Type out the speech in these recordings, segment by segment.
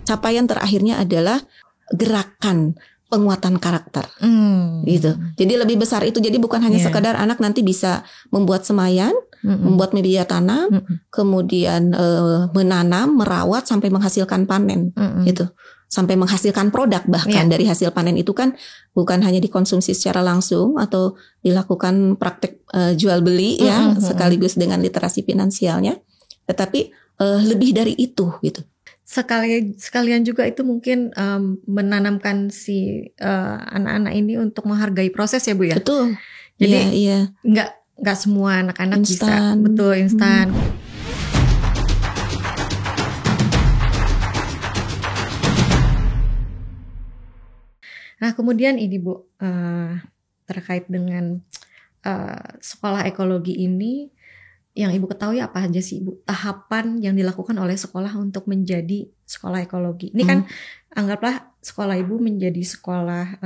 capaian terakhirnya adalah gerakan penguatan karakter, gitu. Jadi lebih besar itu. Jadi bukan hanya sekadar anak nanti bisa membuat semaian, membuat media tanam, kemudian menanam, merawat sampai menghasilkan panen, gitu. Sampai menghasilkan produk bahkan dari hasil panen itu kan bukan hanya dikonsumsi secara langsung atau dilakukan praktek jual beli ya sekaligus dengan literasi finansialnya, tetapi lebih dari itu, gitu. Sekalian juga itu mungkin menanamkan si anak-anak ini untuk menghargai proses ya Bu ya. Betul. Jadi nggak semua anak-anak bisa instan. Nah kemudian ini Bu terkait dengan sekolah ekologi ini, yang Ibu ketahui apa aja sih Ibu tahapan yang dilakukan oleh sekolah untuk menjadi sekolah ekologi? Ini kan anggaplah sekolah Ibu menjadi sekolah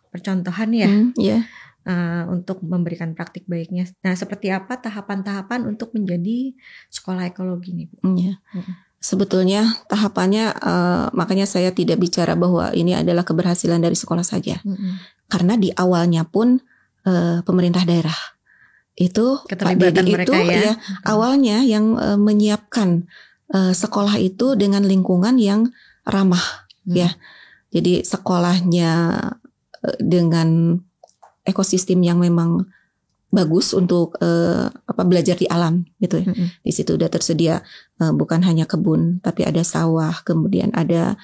percontohan ya, untuk memberikan praktik baiknya. Nah seperti apa tahapan-tahapan untuk menjadi sekolah ekologi nih Bu? Sebetulnya tahapannya makanya saya tidak bicara bahwa ini adalah keberhasilan dari sekolah saja, karena di awalnya pun pemerintah daerah itu Pak Dedi itu awalnya yang menyiapkan sekolah itu dengan lingkungan yang ramah ya. Jadi sekolahnya dengan ekosistem yang memang bagus untuk belajar di alam gitu ya. Di situ udah tersedia bukan hanya kebun tapi ada sawah, kemudian ada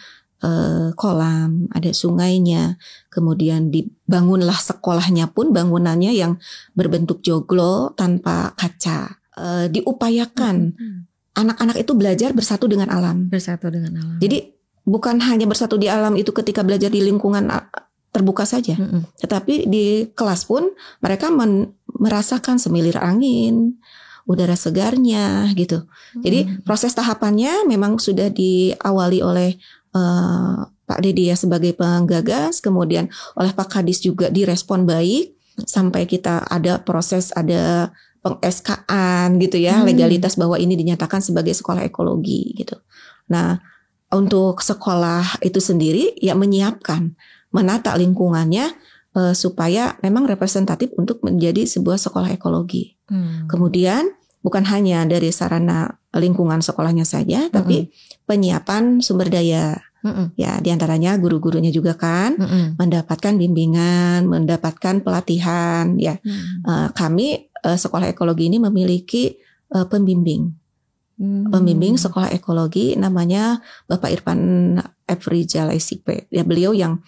kolam, ada sungainya, kemudian dibangunlah sekolahnya pun bangunannya yang berbentuk joglo tanpa kaca. Diupayakan anak-anak itu belajar bersatu dengan alam. Jadi bukan hanya bersatu di alam itu ketika belajar di lingkungan terbuka saja, tetapi di kelas pun mereka merasakan semilir angin, udara segarnya gitu. Jadi proses tahapannya memang sudah diawali oleh Pak Dedi ya sebagai penggagas, kemudian oleh Pak Kadis juga direspon baik sampai kita ada proses, ada peng-SK-an gitu ya, legalitas bahwa ini dinyatakan sebagai sekolah ekologi gitu. Nah, untuk sekolah itu sendiri ya menyiapkan, menata lingkungannya supaya memang representatif untuk menjadi sebuah sekolah ekologi. Kemudian bukan hanya dari sarana lingkungan sekolahnya saja, tapi penyiapan sumber daya. Ya, diantaranya guru-gurunya juga kan mendapatkan bimbingan, mendapatkan pelatihan. Ya, kami sekolah ekologi ini memiliki pembimbing sekolah ekologi namanya Bapak Irfan Efrijal SIP. Ya, beliau yang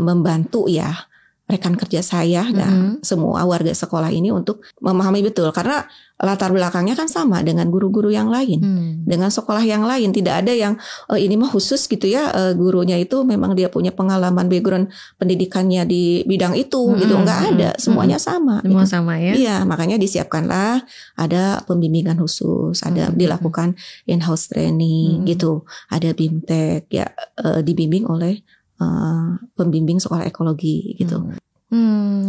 membantu ya rekan kerja saya dan semua warga sekolah ini untuk memahami betul, karena latar belakangnya kan sama dengan guru-guru yang lain, dengan sekolah yang lain. Tidak ada yang ini mah khusus gitu ya, gurunya itu memang dia punya pengalaman background pendidikannya di bidang itu gitu, enggak ada, semuanya sama. Semua gitu. sama ya. Iya, makanya disiapkanlah ada pembimbingan khusus, ada dilakukan in-house training gitu, ada BIMTEK ya, dibimbing oleh pembimbing sekolah ekologi gitu.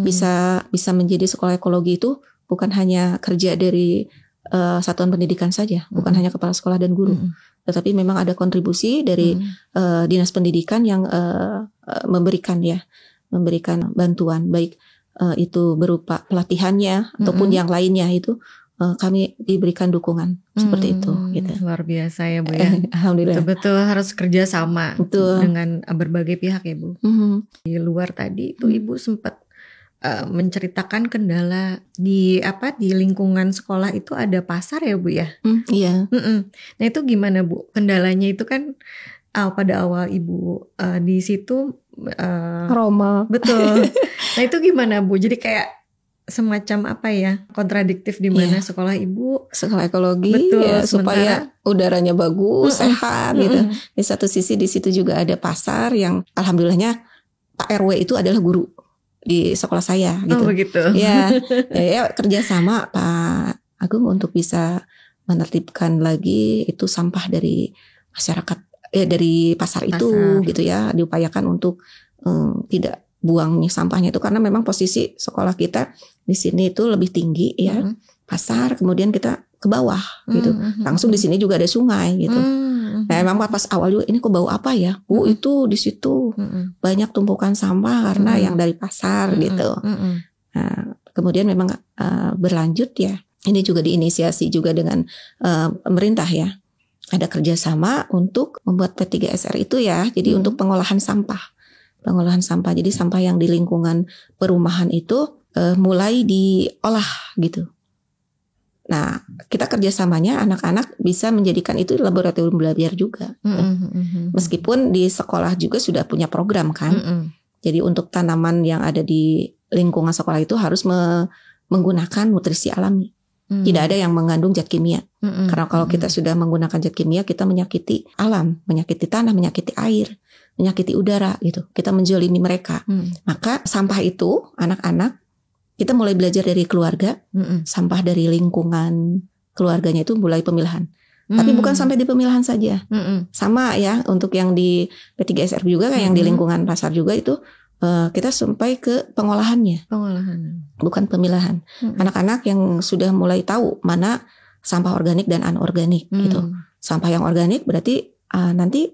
Bisa menjadi sekolah ekologi itu bukan hanya kerja dari satuan pendidikan saja, bukan hanya kepala sekolah dan guru, tetapi memang ada kontribusi dari dinas pendidikan yang memberikan bantuan, baik itu berupa pelatihannya ataupun yang lainnya itu. Kami diberikan dukungan seperti itu gitu. Luar biasa ya Bu ya. Alhamdulillah. Betul harus kerja sama dengan berbagai pihak ya Bu. Di luar tadi itu Ibu sempat menceritakan kendala di lingkungan sekolah itu ada pasar ya Bu ya. Iya. Nah itu gimana Bu? Kendalanya itu kan pada awal Ibu di situ Roma. Betul. Nah itu gimana Bu? Jadi kayak semacam kontradiktif di mana sekolah Ibu sekolah ekologi ya, supaya udaranya bagus, sehat gitu. Di satu sisi di situ juga ada pasar yang alhamdulillahnya Pak RW itu adalah guru di sekolah saya gitu. Oh begitu. Ya kerjasama Pak Agung untuk bisa menertibkan lagi itu sampah dari masyarakat dari pasar itu gitu ya, diupayakan untuk tidak buangnya sampahnya itu, karena memang posisi sekolah kita di sini itu lebih tinggi ya, pasar, kemudian kita ke bawah gitu, langsung di sini juga ada sungai gitu. Nah Ya memang pas awal juga ini kok bau apa ya? Itu di situ banyak tumpukan sampah karena yang dari pasar gitu. Nah, kemudian memang berlanjut ya. Ini juga diinisiasi juga dengan pemerintah ya. Ada kerjasama untuk membuat P3SR itu ya. Jadi untuk pengolahan sampah. Jadi sampah yang di lingkungan perumahan itu mulai diolah gitu. Nah, kita kerjasamanya anak-anak bisa menjadikan itu laboratorium belajar juga. Meskipun di sekolah juga sudah punya program kan. Jadi untuk tanaman yang ada di lingkungan sekolah itu harus menggunakan nutrisi alami. Tidak ada yang mengandung zat kimia. Karena kalau kita sudah menggunakan zat kimia, kita menyakiti alam, menyakiti tanah, menyakiti air, menyakiti udara gitu. Kita menzalimi mereka. Maka sampah itu anak-anak kita mulai belajar dari keluarga, sampah dari lingkungan keluarganya itu mulai pemilahan. Tapi bukan sampai di pemilahan saja. Sama ya untuk yang di P3SR juga kayak yang di lingkungan pasar juga itu kita sampai ke pengolahannya. Bukan pemilahan. Anak-anak yang sudah mulai tahu mana sampah organik dan anorganik gitu. Sampah yang organik berarti nanti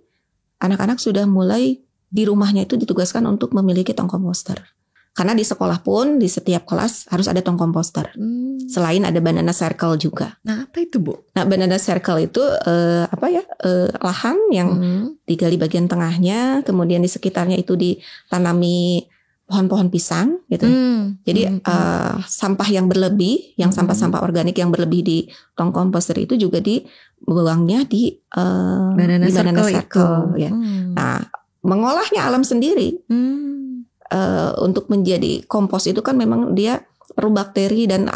anak-anak sudah mulai di rumahnya itu ditugaskan untuk memiliki tong komposter. Karena di sekolah pun di setiap kelas harus ada tong komposter. Selain ada banana circle juga. Nah, apa itu, Bu? Nah, banana circle itu lahan yang digali bagian tengahnya, kemudian di sekitarnya itu ditanami pohon-pohon pisang gitu. Jadi sampah yang berlebih, yang sampah-sampah organik yang berlebih di tong komposter itu juga dibuangnya di banana circle ya. Nah, mengolahnya alam sendiri. Untuk menjadi kompos itu kan memang dia perlu bakteri dan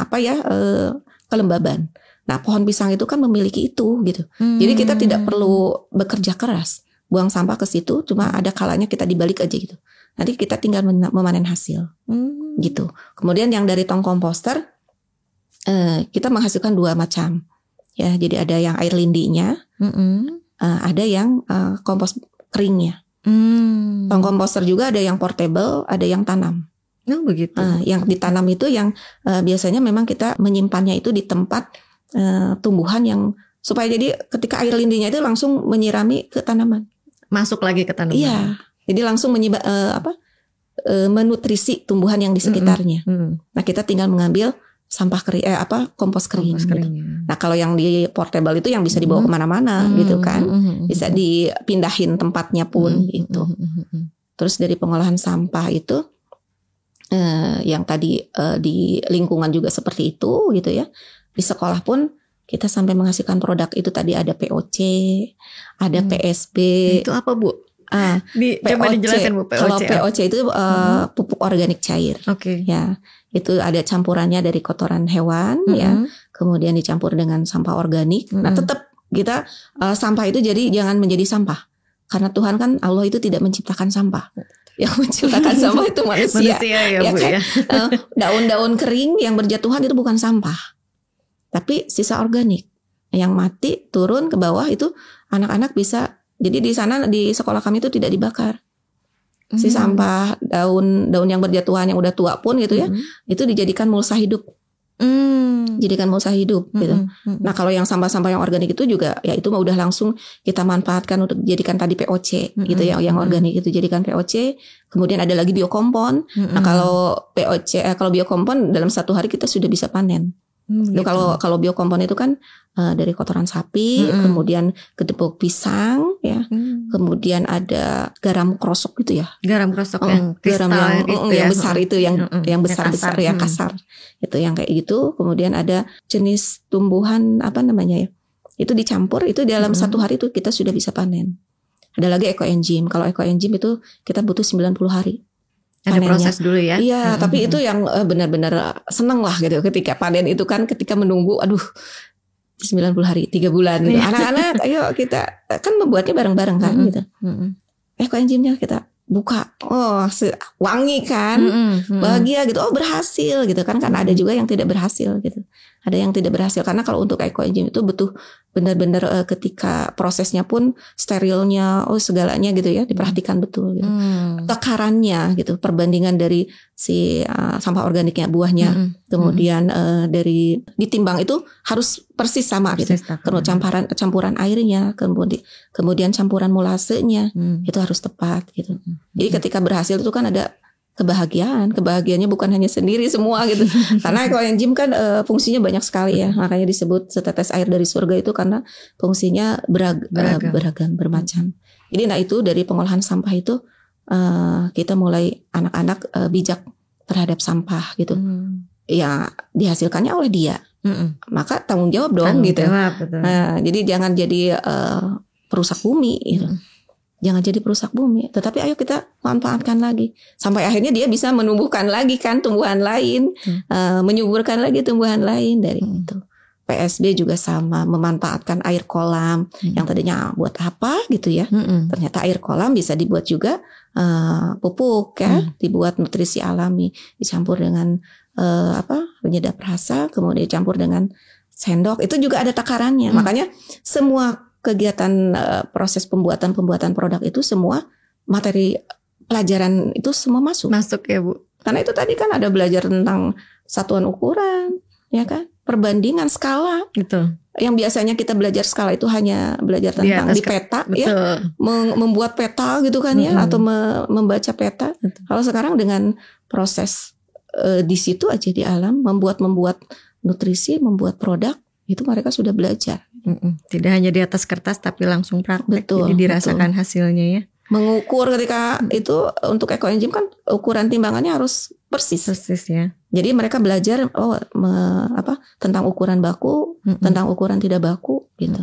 kelembaban. Nah, pohon pisang itu kan memiliki itu gitu. Jadi kita tidak perlu bekerja keras, buang sampah ke situ, cuma ada kalanya kita dibalik aja gitu. Nanti kita tinggal memanen hasil, gitu. Kemudian yang dari tong komposter kita menghasilkan 2 macam, ya. Jadi ada yang air lindinya, ada yang kompos keringnya. Tong komposter juga ada yang portable, ada yang tanam. Oh begitu. Yang ditanam itu yang biasanya memang kita menyimpannya itu di tempat tumbuhan yang supaya jadi ketika air lindinya itu langsung menyirami ke tanaman. Masuk lagi ke tanaman. Iya. Jadi langsung menutrisi tumbuhan yang di sekitarnya. Nah, kita tinggal mengambil sampah kering, kompos kering. Gitu. Nah, kalau yang di portable itu yang bisa dibawa kemana-mana gitu kan, bisa dipindahin tempatnya pun gitu. Terus dari pengolahan sampah itu, yang tadi di lingkungan juga seperti itu gitu ya. Di sekolah pun kita sampai menghasilkan produk itu tadi ada POC, ada PSB. Itu apa, Bu? Coba dijelasin, Bu, POC. Kalau POC itu pupuk organik cair. Ya. Itu ada campurannya dari kotoran hewan ya, kemudian dicampur dengan sampah organik. Nah, tetap kita sampah itu jadi jangan menjadi sampah. Karena Tuhan kan Allah itu tidak menciptakan sampah. Yang menciptakan sampah itu manusia ya, Bu, kan? Daun-daun kering yang berjatuhan itu bukan sampah. Tapi sisa organik yang mati turun ke bawah itu anak-anak bisa. Jadi di sana di sekolah kami itu tidak dibakar. Si sampah daun yang berjatuhan yang udah tua pun gitu ya, itu dijadikan mulsa hidup. Jadikan mulsa hidup gitu. Nah, kalau yang sampah-sampah yang organik itu juga ya itu udah langsung kita manfaatkan untuk jadikan tadi POC gitu ya, yang organik itu jadikan POC. Kemudian ada lagi biokompon. Nah, kalau POC kalau biokompon dalam 1 hari kita sudah bisa panen. Gitu. Kalau biokompon itu kan dari kotoran sapi, kemudian gedebok pisang, ya, kemudian ada garam krosok gitu ya. Garam krosok yang garam yang besar itu, yang besar ya kasar, itu yang kayak gitu. Kemudian ada jenis tumbuhan apa namanya ya, itu dicampur itu dalam 1 hari itu kita sudah bisa panen. Ada lagi ekoenzim. Kalau ekoenzim itu kita butuh 90 hari. Ada panennya. Proses dulu ya. Iya, tapi itu yang benar-benar seneng lah gitu ketika panen itu kan, ketika menunggu 90 hari 3 bulan gitu. Anak-anak ayo kita kan membuatnya bareng-bareng kan gitu. Ekoenzimnya kita buka. Oh, wangi kan. Bahagia gitu. Oh, berhasil gitu kan. Karena ada juga yang tidak berhasil gitu. Ada yang tidak berhasil karena kalau untuk ekoenzim itu butuh benar-benar ketika prosesnya pun sterilnya, segalanya gitu ya, diperhatikan betul gitu. Takarannya gitu, perbandingan dari si sampah organiknya, buahnya, kemudian dari ditimbang itu harus persis sama gitu. Kemudian campuran airnya, kemudian campuran molasenya itu harus tepat gitu. Jadi ketika berhasil itu kan ada kebahagiaannya bukan hanya sendiri semua gitu. Karena ekoenzim kan fungsinya banyak sekali ya. Makanya disebut setetes air dari surga itu karena fungsinya beragam, bermacam. Jadi itu dari pengolahan sampah itu kita mulai anak-anak bijak terhadap sampah gitu. Ya dihasilkannya oleh dia. Maka tanggung jawab dong gitu. Jadi jangan jadi perusak bumi gitu. Jangan jadi perusak bumi, tetapi ayo kita manfaatkan lagi sampai akhirnya dia bisa menumbuhkan lagi kan tumbuhan lain, menyuburkan lagi tumbuhan lain dari itu. PSB juga sama, memanfaatkan air kolam yang tadinya buat apa gitu ya. Ternyata air kolam bisa dibuat juga pupuk ya, dibuat nutrisi alami, dicampur dengan penyedap rasa, kemudian dicampur dengan sendok. Itu juga ada takarannya. Makanya semua kegiatan proses pembuatan produk itu semua materi pelajaran itu semua masuk ya Bu. Karena itu tadi kan ada belajar tentang satuan ukuran, ya kan, perbandingan skala. Betul. Yang biasanya kita belajar skala itu hanya belajar tentang di peta, ya, membuat peta gitu kan ya, atau membaca peta. Kalau sekarang dengan proses di situ aja di alam membuat nutrisi, membuat produk, itu mereka sudah belajar. Tidak hanya di atas kertas tapi langsung praktek, jadi dirasakan hasilnya ya. Mengukur ketika itu untuk ekoenzim kan ukuran timbangannya harus persis ya. Jadi mereka belajar tentang ukuran baku, tentang ukuran tidak baku gitu.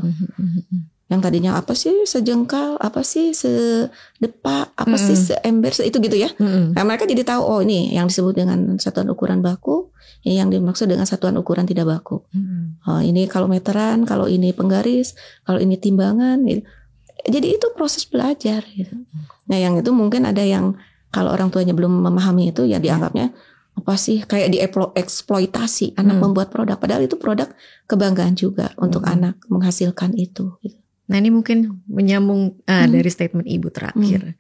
Yang tadinya apa sih sejengkal, apa sih sedepak, apa sih seember, itu gitu ya. Nah, mereka jadi tahu ini yang disebut dengan satuan ukuran baku, ini yang dimaksud dengan satuan ukuran tidak baku. Ini kalau meteran, kalau ini penggaris, kalau ini timbangan gitu. Jadi itu proses belajar gitu. Nah, yang itu mungkin ada yang kalau orang tuanya belum memahami itu ya dianggapnya apa sih kayak dieksploitasi anak membuat produk, padahal itu produk kebanggaan juga untuk anak menghasilkan itu gitu. Nah, ini mungkin menyambung dari statement Ibu terakhir.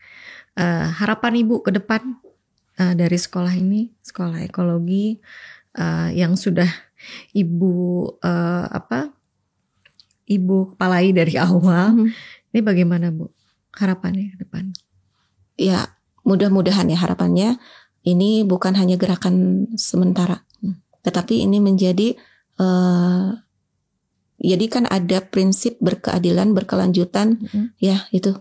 Harapan Ibu ke depan dari sekolah ini, sekolah ekologi yang sudah Ibu Ibu kepalai dari awal. Ini bagaimana Bu harapannya ke depan? Ya, mudah-mudahan ya harapannya ini bukan hanya gerakan sementara, tetapi ini menjadi jadi kan ada prinsip berkeadilan, berkelanjutan, ya itu.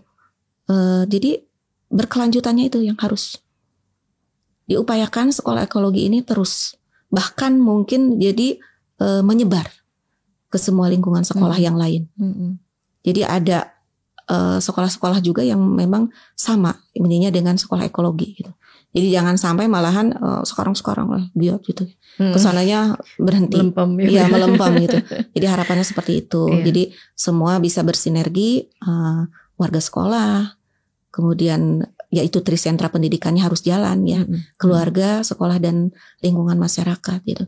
Jadi berkelanjutannya itu yang harus diupayakan sekolah ekologi ini terus. Bahkan mungkin jadi menyebar ke semua lingkungan sekolah yang lain. Jadi ada sekolah-sekolah juga yang memang sama ininya dengan sekolah ekologi gitu. Jadi jangan sampai malahan sekarang lah giat gitu. Kesananya berhenti. Melempem gitu. Jadi harapannya seperti itu. Jadi semua bisa bersinergi, warga sekolah, kemudian yaitu trisentra pendidikannya harus jalan ya. Keluarga, sekolah dan lingkungan masyarakat gitu.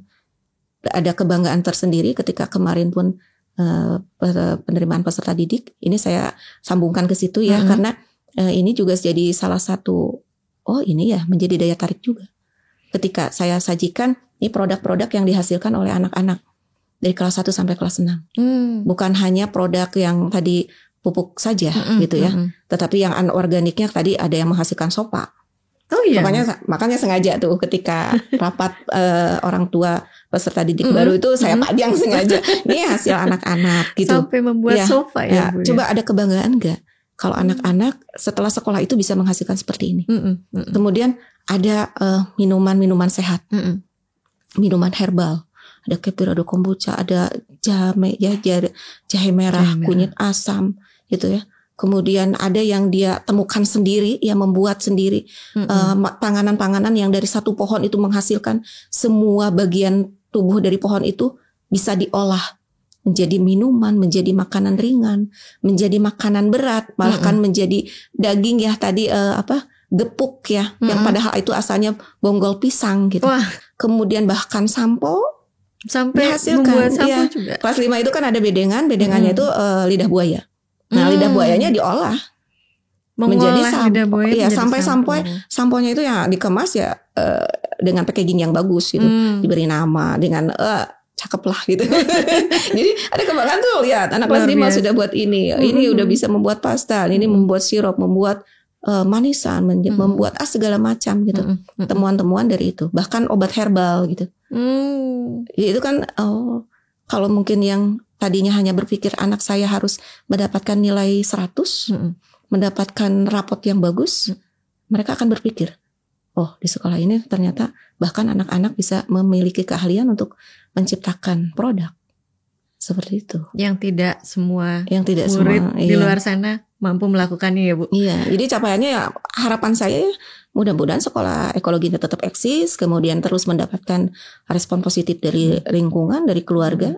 Ada kebanggaan tersendiri ketika kemarin pun penerimaan peserta didik. Ini saya sambungkan ke situ ya karena ini juga jadi salah satu ini ya menjadi daya tarik juga. Ketika saya sajikan ini produk-produk yang dihasilkan oleh anak-anak dari kelas 1 sampai kelas 6. Bukan hanya produk yang tadi pupuk saja gitu ya. Tetapi yang anorganiknya tadi ada yang menghasilkan sopa. Oh iya. Makanya sengaja tuh ketika rapat orang tua peserta didik baru itu saya padang sengaja. Ini hasil anak-anak gitu. Sampai membuat sofa ya Bu. Coba ada kebanggaan gak? Kalau anak-anak setelah sekolah itu bisa menghasilkan seperti ini. Kemudian ada minuman-minuman sehat. Minuman herbal. Ada kefir, ada kombucha, ada jahe merah, kunyit asam gitu ya. Kemudian ada yang dia temukan sendiri, ya membuat sendiri. Panganan-panganan yang dari satu pohon itu menghasilkan semua bagian tubuh dari pohon itu bisa diolah menjadi minuman, menjadi makanan ringan, menjadi makanan berat, bahkan menjadi daging ya tadi gepuk ya, yang padahal itu asalnya bonggol pisang gitu. Kemudian bahkan sampo sampai dihasilkan. membuat sampo Iya. juga. Kelas 5 itu kan ada bedengannya itu lidah buaya. Nah, lidah buayanya diolah menjadi sampo. Iya, sampai samponya itu ya dikemas ya dengan packaging yang bagus gitu. Diberi nama dengan cakep lah gitu. Jadi ada kebanggaan tuh, lihat anak kelas 5 sudah buat ini. Ini udah bisa membuat pasta, ini membuat sirup, membuat manisan, membuat segala macam gitu. Temuan-temuan dari itu. Bahkan obat herbal gitu. Itu kan kalau mungkin yang tadinya hanya berpikir anak saya harus mendapatkan nilai 100, mendapatkan rapot yang bagus, mereka akan berpikir, oh di sekolah ini ternyata bahkan anak-anak bisa memiliki keahlian untuk menciptakan produk seperti itu. Yang tidak semua murid di luar sana mampu melakukannya ya Bu. Iya, jadi capaiannya ya harapan saya ya, mudah-mudahan sekolah ekologi tetap eksis, kemudian terus mendapatkan respon positif dari lingkungan, dari keluarga,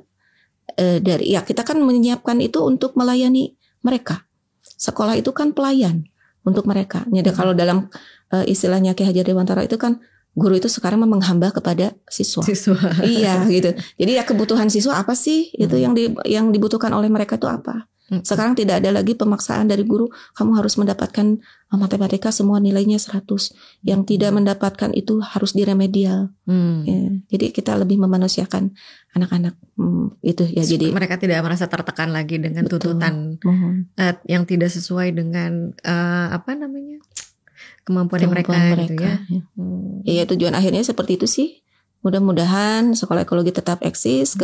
dari ya kita kan menyiapkan itu untuk melayani mereka. Sekolah itu kan pelayan untuk mereka. Jadi kalau dalam istilahnya Ki Hajar Dewantara itu kan guru itu sekarang menghamba kepada siswa. Iya gitu. Jadi ya kebutuhan siswa apa sih? Itu yang dibutuhkan oleh mereka itu apa? Sekarang tidak ada lagi pemaksaan dari guru, kamu harus mendapatkan matematika semua nilainya 100. Yang tidak mendapatkan itu harus diremedial. Ya, jadi kita lebih memanusiakan anak-anak itu ya. Jadi mereka tidak merasa tertekan lagi dengan tuntutan yang tidak sesuai dengan kemampuan mereka gitu ya. Iya, tujuan akhirnya seperti itu sih. Mudah-mudahan sekolah ekologi tetap eksis,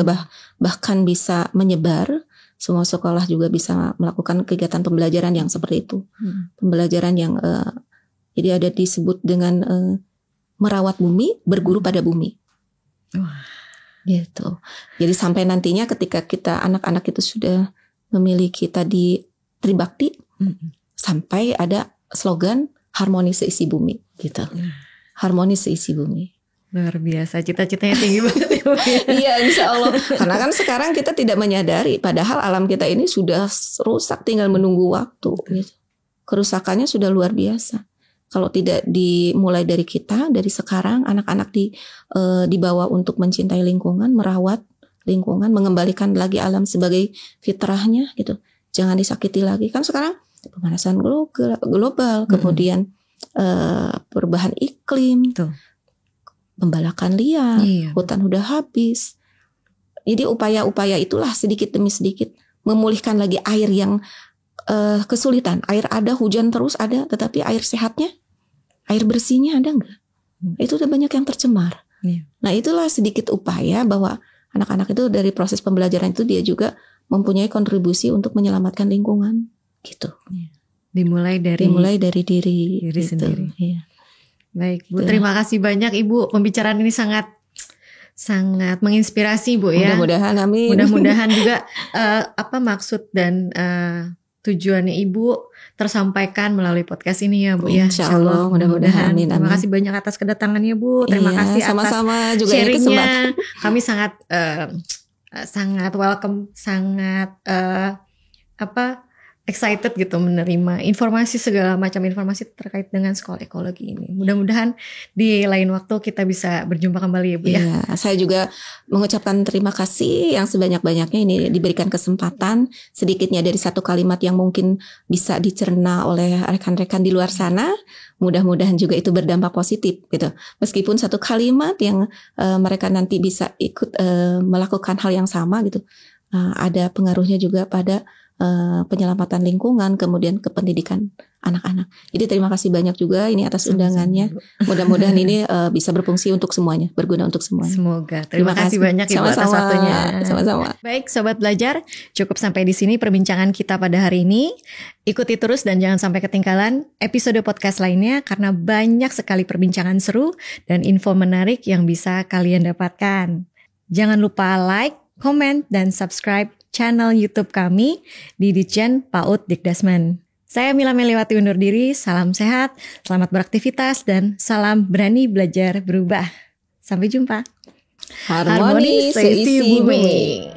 bahkan bisa menyebar. Semua sekolah juga bisa melakukan kegiatan pembelajaran yang seperti itu. Pembelajaran yang jadi ada disebut dengan merawat bumi, berguru pada bumi. Gitu. Jadi sampai nantinya ketika kita anak-anak itu sudah memiliki tadi tribakti, sampai ada slogan harmoni seisi bumi gitu. Harmoni seisi bumi. Luar biasa, cita-citanya tinggi banget ya Bu. Iya, insya Allah. Karena kan sekarang kita tidak menyadari, padahal alam kita ini sudah rusak, tinggal menunggu waktu. Gitu. Kerusakannya sudah luar biasa. Kalau tidak dimulai dari kita, dari sekarang, anak-anak dibawa untuk mencintai lingkungan, merawat lingkungan, mengembalikan lagi alam sebagai fitrahnya, gitu. Jangan disakiti lagi. Kan sekarang pemanasan global, kemudian perubahan iklim. Tuh. Pembalakan liar, hutan udah habis. Jadi upaya-upaya itulah sedikit demi sedikit memulihkan lagi air yang kesulitan. Air ada, hujan terus ada, tetapi air sehatnya, air bersihnya ada enggak? Itu udah banyak yang tercemar. Nah itulah sedikit upaya bahwa anak-anak itu dari proses pembelajaran itu dia juga mempunyai kontribusi untuk menyelamatkan lingkungan, gitu. Dimulai dari diri gitu. Sendiri. Iya. Baik Bu, terima kasih banyak Ibu. Pembicaraan ini sangat menginspirasi Bu ya. Mudah-mudahan, amin. Mudah-mudahan juga maksud dan tujuannya Ibu tersampaikan melalui podcast ini ya Bu ya. Insya Allah, mudah-mudahan. Amin. Terima kasih banyak atas kedatangannya Bu. Terima kasih sama-sama atas juga sharingnya. Kami sangat welcome, sangat excited gitu menerima informasi, segala macam informasi terkait dengan sekolah ekologi ini. Mudah-mudahan di lain waktu kita bisa berjumpa kembali ya Bu ya. Saya juga mengucapkan terima kasih yang sebanyak-banyaknya ini diberikan kesempatan sedikitnya dari satu kalimat yang mungkin bisa dicerna oleh rekan-rekan di luar sana. Mudah-mudahan juga itu berdampak positif gitu. Meskipun satu kalimat yang mereka nanti bisa ikut melakukan hal yang sama gitu. Ada pengaruhnya juga pada penyelamatan lingkungan, kemudian ke pendidikan anak-anak. Jadi terima kasih banyak juga ini atas undangannya. Mudah-mudahan ini bisa berfungsi untuk semuanya, berguna untuk semuanya. Semoga. Terima kasih banyak Ibu atas waktunya. Sama-sama. Baik, Sobat Belajar, cukup sampai di sini perbincangan kita pada hari ini. Ikuti terus dan jangan sampai ketinggalan episode podcast lainnya karena banyak sekali perbincangan seru dan info menarik yang bisa kalian dapatkan. Jangan lupa like, komen, dan subscribe channel YouTube kami di Ditjen PAUD Dikdasmen. Saya Mila Meliwati undur diri, salam sehat, selamat beraktivitas, dan salam berani belajar berubah. Sampai jumpa. Harmoni seisi bumi.